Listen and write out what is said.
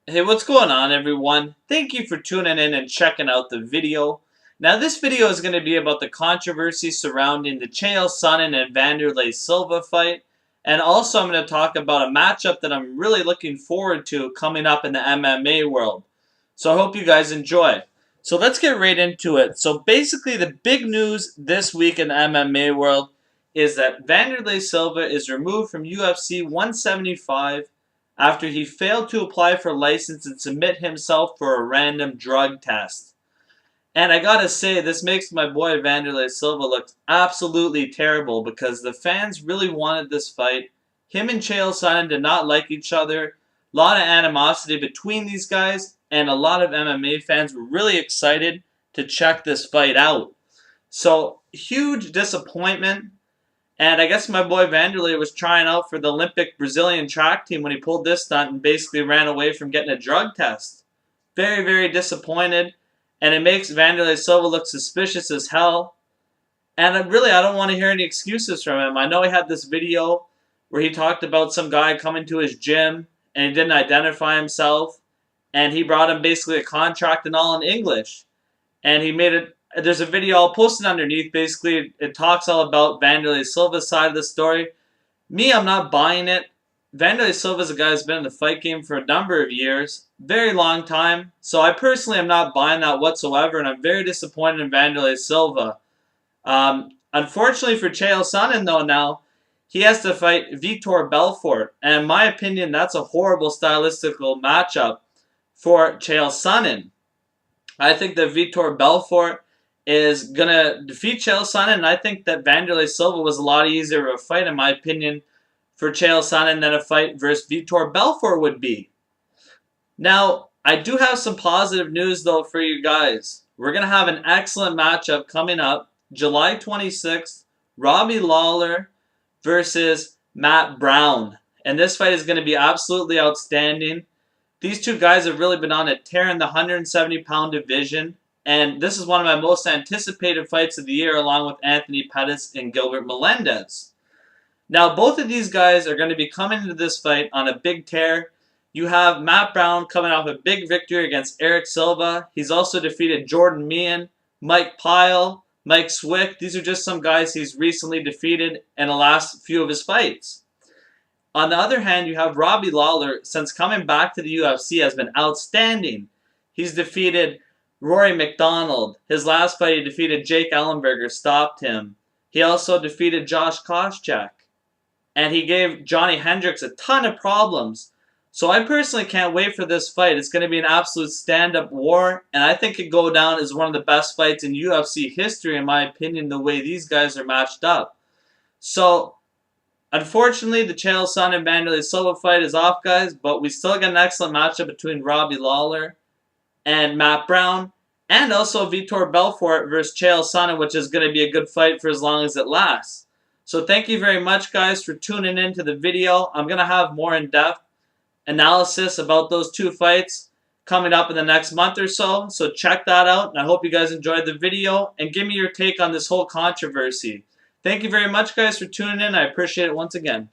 Hey, what's going on, everyone? Thank you for tuning in and checking out the video. Now, this video is going to be about the controversy surrounding the Chael Sonnen and Vanderlei Silva fight, and also I'm going to talk about a matchup that I'm really looking forward to coming up in the MMA world. So I hope you guys enjoy. So let's get right into it. So basically, the big news this week in the MMA world is that Vanderlei Silva is removed from UFC 175 after he failed to apply for a license and submit himself for a random drug test. And I gotta say, this makes my boy Vanderlei Silva look absolutely terrible because the fans really wanted this fight. Him and Chael Sonnen did not like each other. A lot of animosity between these guys, and a lot of MMA fans were really excited to check this fight out. So, huge disappointment. And I guess my boy Vanderlei was trying out for the Olympic Brazilian track team when he pulled this stunt and basically ran away from getting a drug test. Very, very disappointed. And it makes Vanderlei Silva look suspicious as hell. And I don't want to hear any excuses from him. I know he had this video where he talked about some guy coming to his gym and he didn't identify himself. And he brought him basically a contract and all in English. And he made it. There's a video I'll post it underneath. Basically, it talks all about Vanderlei Silva's side of the story. Me, I'm not buying it. Vanderlei Silva's a guy who's been in the fight game for a number of years, very long time. So I personally am not buying that whatsoever, and I'm very disappointed in Vanderlei Silva. Unfortunately for Chael Sonnen, though, now he has to fight Vitor Belfort, and in my opinion, that's a horrible stylistical matchup for Chael Sonnen. I think that Vitor Belfort is going to defeat Chael Sonnen, and I think that Vanderlei Silva was a lot easier of a fight, in my opinion, for Chael Sonnen than a fight versus Vitor Belfort would be. Now, I do have some positive news, though, for you guys. We're going to have an excellent matchup coming up, July 26th, Robbie Lawler versus Matt Brown. And this fight is going to be absolutely outstanding. These two guys have really been on a tear in the 170-pound division, and this is one of my most anticipated fights of the year, along with Anthony Pettis and Gilbert Melendez. Now, both of these guys are going to be coming into this fight on a big tear. You have Matt Brown coming off a big victory against Eric Silva. He's also defeated Jordan Meehan, Mike Pyle, Mike Swick. These are just some guys he's recently defeated in the last few of his fights. On the other hand, you have Robbie Lawler, since coming back to the UFC, has been outstanding. He's defeated Rory McDonald. His last fight, he defeated Jake Ellenberger, stopped him. He also defeated Josh Koscheck. And he gave Johnny Hendricks a ton of problems. So I personally can't wait for this fight. It's going to be an absolute stand-up war, and I think it go down as one of the best fights in UFC history, in my opinion, the way these guys are matched up. So, unfortunately, the Chael Sonnen and Vanderlei Silva fight is off, guys, but we still get an excellent matchup between Robbie Lawler and Matt Brown, and also Vitor Belfort versus Chael Sonnen, which is going to be a good fight for as long as it lasts. So thank you very much, guys, for tuning in to the video. I'm going to have more in-depth analysis about those two fights coming up in the next month or so. So check that out, and I hope you guys enjoyed the video, and give me your take on this whole controversy. Thank you very much, guys, for tuning in. I appreciate it once again.